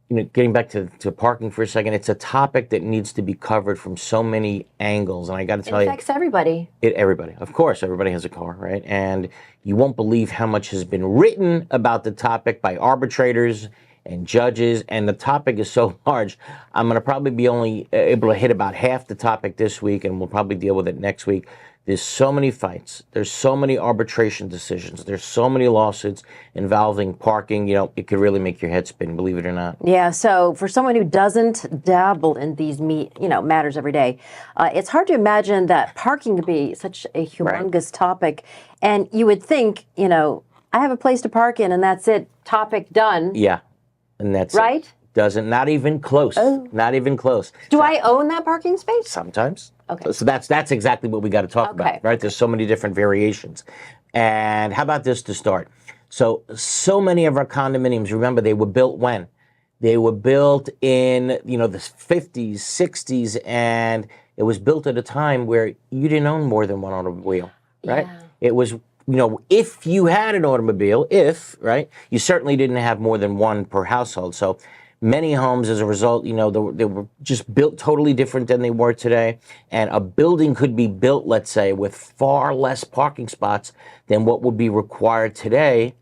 getting back to parking for a second, it's a topic that needs to be covered from so many angles. And I got to tell It you, affects everybody. everybody, of course, everybody has a car, right? And you won't believe how much has been written about the topic by arbitrators and judges. And the topic is so large, I'm going to probably be only able to hit about half the topic this week, and we'll probably deal with it next week. There's so many fights. There's so many arbitration decisions. There's so many lawsuits involving parking. It could really make your head spin, believe it or not. Yeah. So for someone who doesn't dabble in these matters every day, it's hard to imagine that parking could be such a humongous topic. And you would think, I have a place to park in, and that's it. Topic done. Yeah, and that's right. It. Not even close. Oh. Not even close. Do I own that parking space? Sometimes. Okay. So that's exactly what we got to talk about, right? There's so many different variations. And how about this to start? So many of our condominiums, remember, they were built when? They were built in, the 50s, 60s, and it was built at a time where you didn't own more than one automobile, right? Yeah. It was, if you had an automobile, right, you certainly didn't have more than one per household. So many homes, as a result, they were just built totally different than they were today. And a building could be built, let's say, with far less parking spots than what would be required today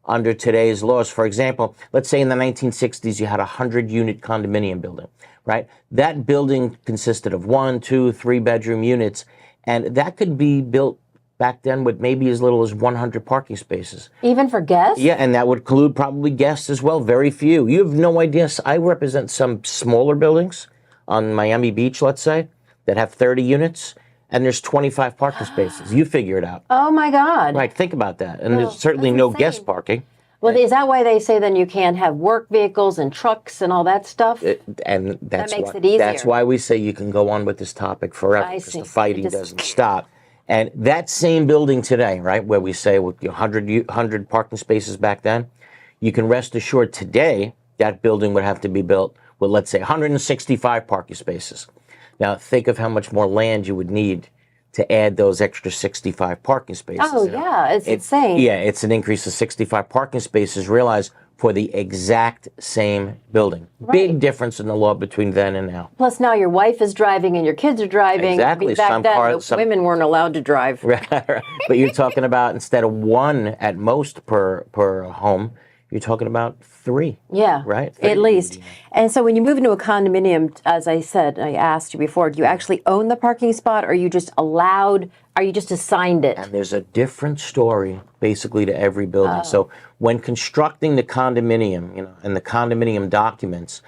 under today's laws. For example, let's say in the 1960s, you had a 100-unit condominium building, right? That building consisted of 1, 2, 3-bedroom units, and that could be built back then with maybe as little as 100 parking spaces. Even for guests? Yeah, and that would include probably guests as well, very few. You have no idea. I represent some smaller buildings on Miami Beach, let's say, that have 30 units, and there's 25 parking spaces. You figure it out. Oh, my God. Right, think about that. And there's certainly no guest parking. Well, is that why they say then you can't have work vehicles and trucks and all that stuff? That makes it easier. That's why we say you can go on with this topic forever, because the fighting doesn't stop. And that same building today, right, where we say with 100 parking spaces back then, you can rest assured today that building would have to be built with, let's say, 165 parking spaces. Now, think of how much more land you would need to add those extra 65 parking spaces. Oh, yeah, it's insane. Yeah, it's an increase of 65 parking spaces, realize, for the exact same building. Right. Big difference in the law between then and now. Plus now your wife is driving and your kids are driving. Exactly. Back then, women weren't allowed to drive. Right. But you're talking about, instead of one at most per home, you're talking about 3. Yeah. Right? At least. And so when you move into a condominium, as I said, I asked you before, do you actually own the parking spot, or are you just assigned it? And there's a different story basically to every building. Oh. So when constructing the condominium, and the condominium documents,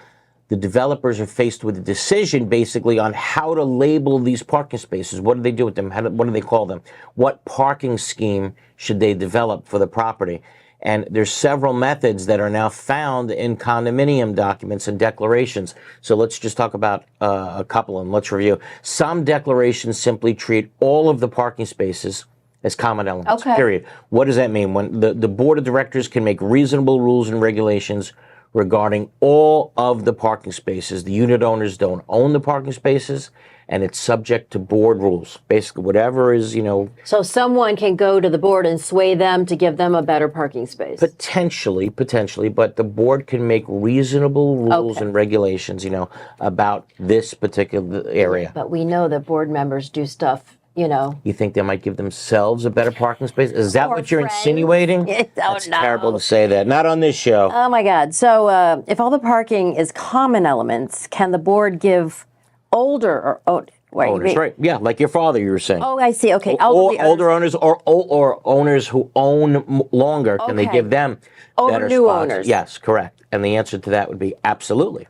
the developers are faced with a decision basically on how to label these parking spaces. What do they do with them? What do they call them? What parking scheme should they develop for the property? And there's several methods that are now found in condominium documents and declarations. So let's just talk about a couple of them. Let's review. Some declarations simply treat all of the parking spaces as common elements, period. What does that mean? When the board of directors can make reasonable rules and regulations regarding all of the parking spaces. The unit owners don't own the parking spaces, and it's subject to board rules. Basically, whatever is, So someone can go to the board and sway them to give them a better parking space? Potentially, but the board can make reasonable rules and regulations, about this particular area. But we know that board members do stuff, You think they might give themselves a better parking space? Is that what you're insinuating? That's terrible to say that. Not on this show. Oh, my God. So if all the parking is common elements, can the board give older owners, right? Yeah, like your father, you were saying. Oh, I see. Okay. Older owners or owners who own longer, can they give them better new spots? Owners? Yes, correct. And the answer to that would be absolutely.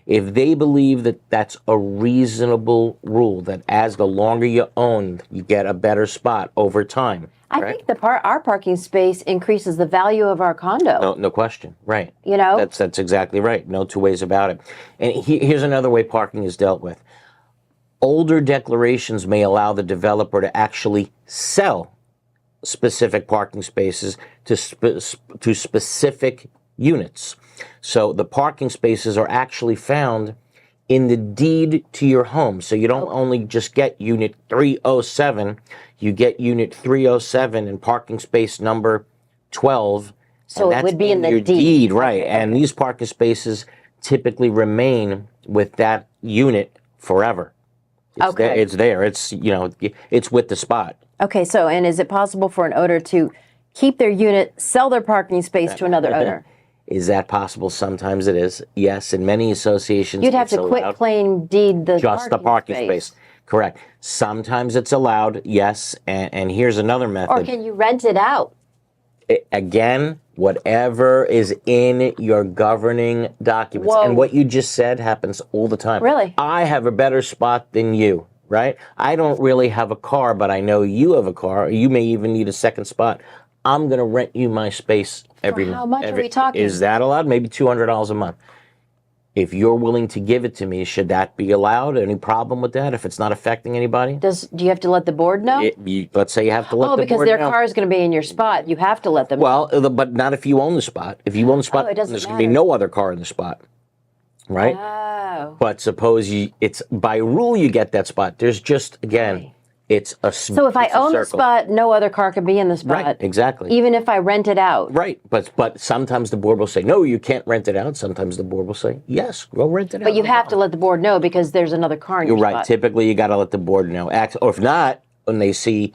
If they believe that that's a reasonable rule, that as the longer you own, you get a better spot over time. I think our parking space increases the value of our condo. No question. Right. That's exactly right. No two ways about it. And here's another way parking is dealt with. Older declarations may allow the developer to actually sell specific parking spaces to specific units. So the parking spaces are actually found in the deed to your home. So you don't only just get unit 307, you get unit 307 and parking space number 12. So it would be in the your deed. Right. And these parking spaces typically remain with that unit forever. It's there. It's there. It's, it's with the spot. Okay, so, and is it possible for an owner to keep their unit, sell their parking space to another owner? Is that possible? Sometimes it is. Yes, in many associations, you'd have to quit claim deed the just the parking space. Correct. Sometimes it's allowed, yes, and here's another method. Or can you rent it out? Again, whatever is in your governing documents. Whoa. And what you just said happens all the time. Really? I have a better spot than you, right? I don't really have a car, but I know you have a car. You may even need a second spot. I'm going to rent you my space every month. How much are we talking? Is that allowed? Maybe $200 a month. If you're willing to give it to me, should that be allowed? Any problem with that if it's not affecting anybody? Do you have to let the board know? Let's say you have to let the board know. Oh, because their car is going to be in your spot. You have to let them know. Well, but not if you own the spot. If you own the spot, there's going to be no other car in the spot, right? Oh. But suppose it's by rule you get that spot. There's just, again, it's a So if I own the spot, no other car can be in the spot. Right, exactly. Even if I rent it out. Right, but sometimes the board will say, no, you can't rent it out. Sometimes the board will say, yes, go rent it out. But you have to let the board know because there's another car in your spot. You're right. Typically, you got to let the board know. Or if not, when they see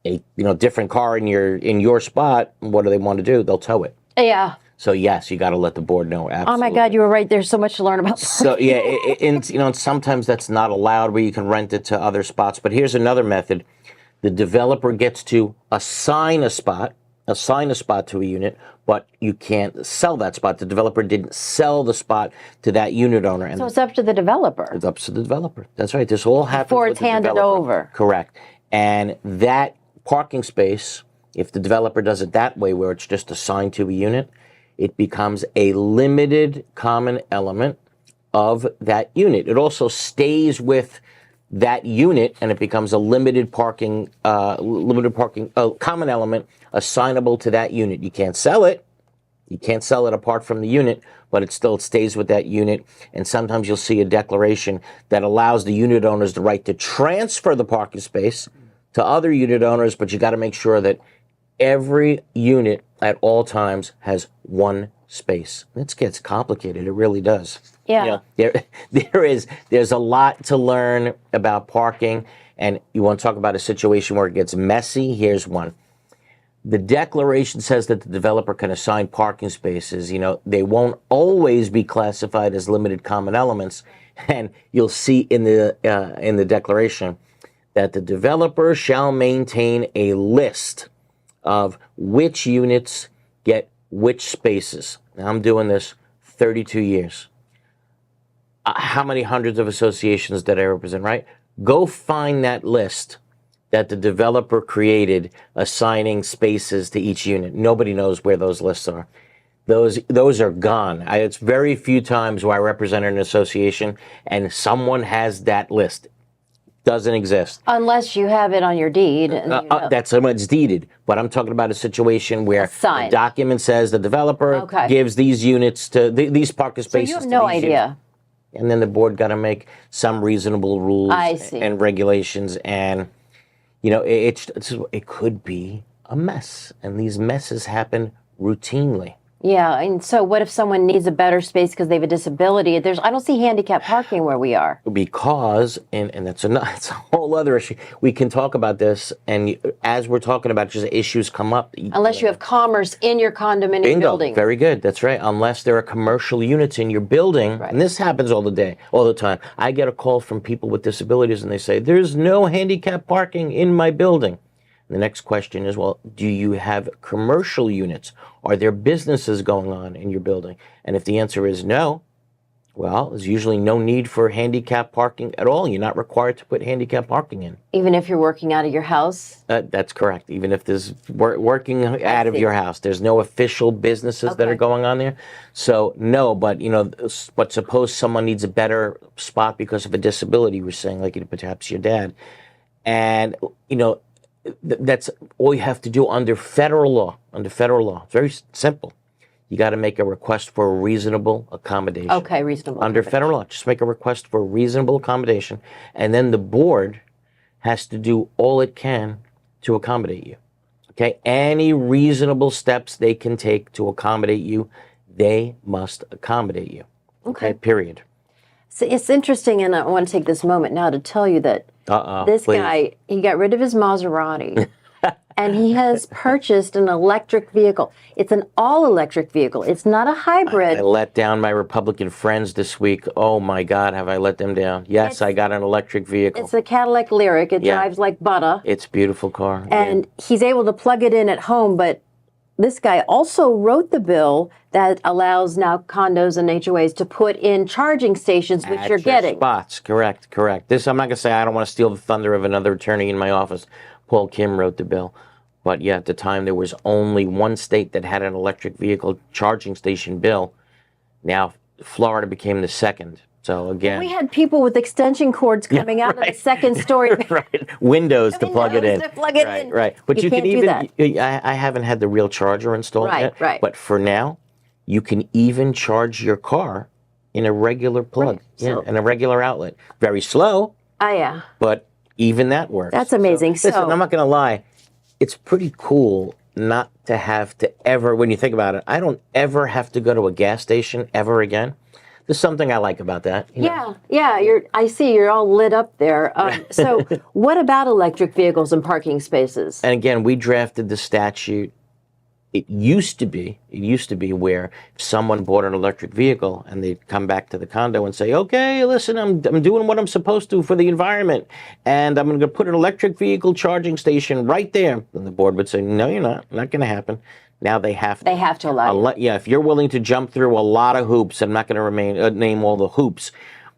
a different car in your spot, what do they want to do? They'll tow it. Yeah. So yes, you got to let the board know. Absolutely. Oh my God, you were right. There's so much to learn about. So yeah, and sometimes that's not allowed where you can rent it to other spots. But here's another method: the developer gets to assign a spot to a unit, but you can't sell that spot. The developer didn't sell the spot to that unit owner, and so it's up to the developer. It's up to the developer. That's right. This all happens before it's handed over. Correct. And that parking space, if the developer does it that way, where it's just assigned to a unit, it becomes a limited common element of that unit. It also stays with that unit, and it becomes a limited parking common element assignable to that unit. You can't sell it. You can't sell it apart from the unit, but it stays with that unit. And sometimes you'll see a declaration that allows the unit owners the right to transfer the parking space to other unit owners, but you got to make sure that every unit at all times has one space. It gets complicated. It really does. Yeah. There's a lot to learn about parking, and you want to talk about a situation where it gets messy. Here's one. The declaration says that the developer can assign parking spaces. They won't always be classified as limited common elements, and you'll see in the declaration that the developer shall maintain a list of which units get which spaces. Now, I'm doing this 32 years. How many hundreds of associations did I represent, right? Go find that list that the developer created assigning spaces to each unit. Nobody knows where those lists are. Those are gone. It's very few times where I represent an association and someone has that list. Doesn't exist. Unless you have it on your deed. That's when it's deeded. But I'm talking about a situation where the document says the developer gives these units to these parking spaces. So you have no idea. And then the board got to make some reasonable rules and regulations. And, it could be a mess. And these messes happen routinely. Yeah, and so what if someone needs a better space because they have a disability? I don't see handicap parking where we are. Because, and that's a whole other issue. We can talk about this, and as we're talking about, just issues come up. Unless you have commerce in your condominium building. Very good. That's right. Unless there are commercial units in your building, and this happens all the time. I get a call from people with disabilities, and they say, "There's no handicap parking in my building." The next question is, well, do you have commercial units? Are there businesses going on in your building? And if the answer is no, well, there's usually no need for handicap parking at all. You're not required to put handicap parking in. Even if you're working out of your house? That's correct. Even if there's working out of your house. There's no official businesses that are going on there. So no, but but suppose someone needs a better spot because of a disability, we're saying, like perhaps your dad. And, that's all you have to do under federal law. It's very simple. You got to make a request for a reasonable accommodation. Okay, reasonable. Under federal law, just make a request for a reasonable accommodation, and then the board has to do all it can to accommodate you. Okay? Any reasonable steps they can take to accommodate you, they must accommodate you. Okay, period. So it's interesting, and I want to take this moment now to tell you that this please. guy, he got rid of his Maserati, and he has purchased an electric vehicle. It's an all-electric vehicle. It's not a hybrid. I let down my Republican friends this week. Oh my God, have I let them down? Yes, I got an electric vehicle. It's a Cadillac Lyric. It drives like butter. It's a beautiful car. And he's able to plug it in at home, but this guy also wrote the bill that allows now condos and HOAs to put in charging stations, which you're getting. Spots, correct. This, I'm not going to say, I don't want to steal the thunder of another attorney in my office. Paul Kim wrote the bill. But yeah, at the time, there was only one state that had an electric vehicle charging station bill. Now, Florida became the second. So again, we had people with extension cords coming out of the second story. Windows to plug it in. Right. But you can can't even, do I haven't had the real charger installed yet. Right. But for now, you can even charge your car in a regular plug, in a regular outlet. Very slow. But even that works. That's amazing. So, listen, I'm not going to lie. It's pretty cool not to have to ever, when you think about it, I don't ever have to go to a gas station ever again. There's something I like about that. Yeah. I see you're all lit up there. So what about electric vehicles and parking spaces? And again, we drafted the statute. It used to be where if someone bought an electric vehicle and they'd come back to the condo and say, okay, listen, I'm doing what I'm supposed to for the environment, and I'm going to put an electric vehicle charging station right there. And the board would say, no, you're not going to happen. Now they have to. They have to allow you. Yeah, if you're willing to jump through a lot of hoops, I'm not going to name all the hoops,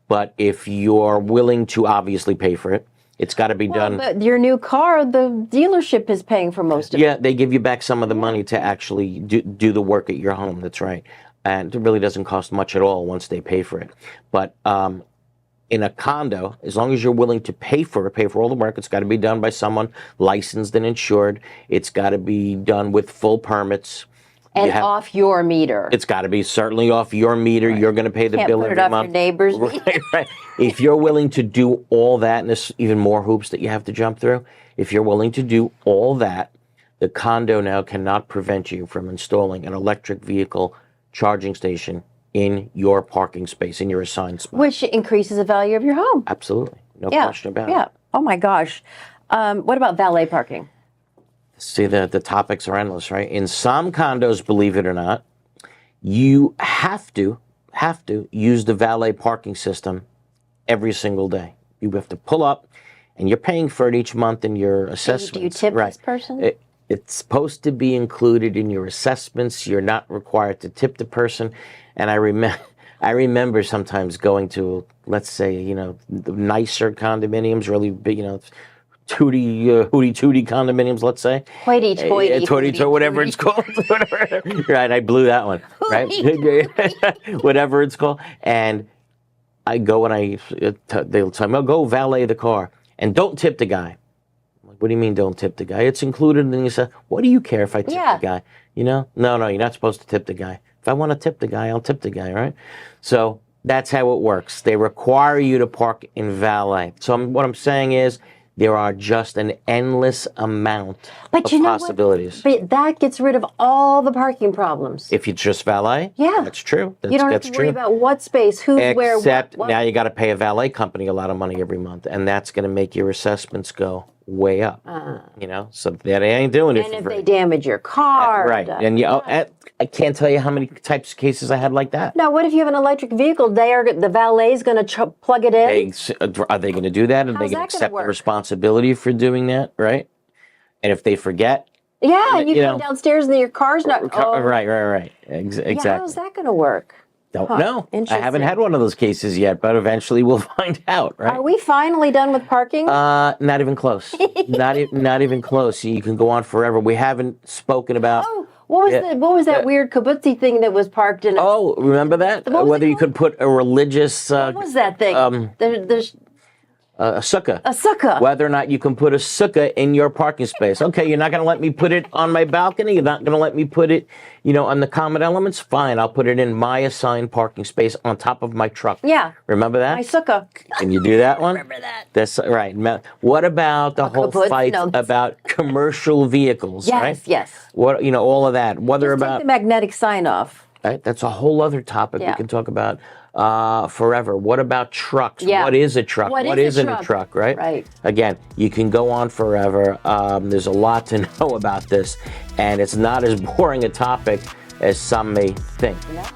but if you're willing to obviously pay for it, it's got to be done. But your new car, the dealership is paying for most of it. Yeah, they give you back some of the money to actually do the work at your home. That's right. And it really doesn't cost much at all once they pay for it. But in a condo, as long as you're willing to pay for all the work, it's got to be done by someone licensed and insured. It's got to be done with full permits. And off your meter. It's got to be certainly off your meter. Right. You're going to pay the bill every month. Can't put it off your neighbor's meter. Right. If you're willing to do all that, and there's even more hoops that you have to jump through, if you're willing to do all that, the condo now cannot prevent you from installing an electric vehicle charging station in your parking space, in your assigned spot. Which increases the value of your home. Absolutely. No question about it. Yeah. Oh, my gosh. What about valet parking? See, the topics are endless, right? In some condos, believe it or not, you have to use the valet parking system every single day. You have to pull up, and you're paying for it each month in your assessments. Do you tip this person? It's supposed to be included in your assessments. You're not required to tip the person. And I remember sometimes going to, let's say, the nicer condominiums, really big, hooty-tooty condominiums, let's say. Hoity-toity. Whatever it's called. Right, I blew that one. Right? Whatever it's called. And I go and they'll tell me, go valet the car. And don't tip the guy. I'm like, what do you mean don't tip the guy? It's included. And you say, what do you care if I tip the guy? No, you're not supposed to tip the guy. If I want to tip the guy, I'll tip the guy, right? So that's how it works. They require you to park in valet. So what I'm saying is, there are just an endless amount of possibilities. But that gets rid of all the parking problems. If you just valet? Yeah. That's true. You don't have to worry about what space, who's where, Except what. Now you got to pay a valet company a lot of money every month, and that's going to make your assessments go way up. So that ain't doing it. And if they damage your car. Right. And I can't tell you how many types of cases I had like that. Now, what if you have an electric vehicle? The valet's going to plug it in? Are they going to do that? Are they going to accept the responsibility for doing that? Right. And if they forget. Yeah, and you come downstairs and your car's not. Right. Exactly. Yeah, how's that going to work? Don't know. I haven't had one of those cases yet, but eventually we'll find out, right? Are we finally done with parking? Not even close. not even close. You can go on forever. We haven't spoken about. Oh, what was that weird kibbutzy thing that was parked in? Oh, remember that? Whether you could put a religious. What was that thing? There's a sukkah. A sukkah. Whether or not you can put a sukkah in your parking space. Okay, you're not going to let me put it on my balcony. You're not going to let me put it, on the common elements. Fine, I'll put it in my assigned parking space on top of my truck. Yeah. Remember that? My sukkah. Can you do that one? Remember that. That's right. What about the whole fight about commercial vehicles? Yes, right? yes. What all of that. Whether Just take the magnetic sign off. Right? That's a whole other topic we can talk about forever. What about trucks? Yeah. What is a truck? What isn't a truck, right? Right. Again, you can go on forever. There's a lot to know about this, and it's not as boring a topic as some may think. Yeah.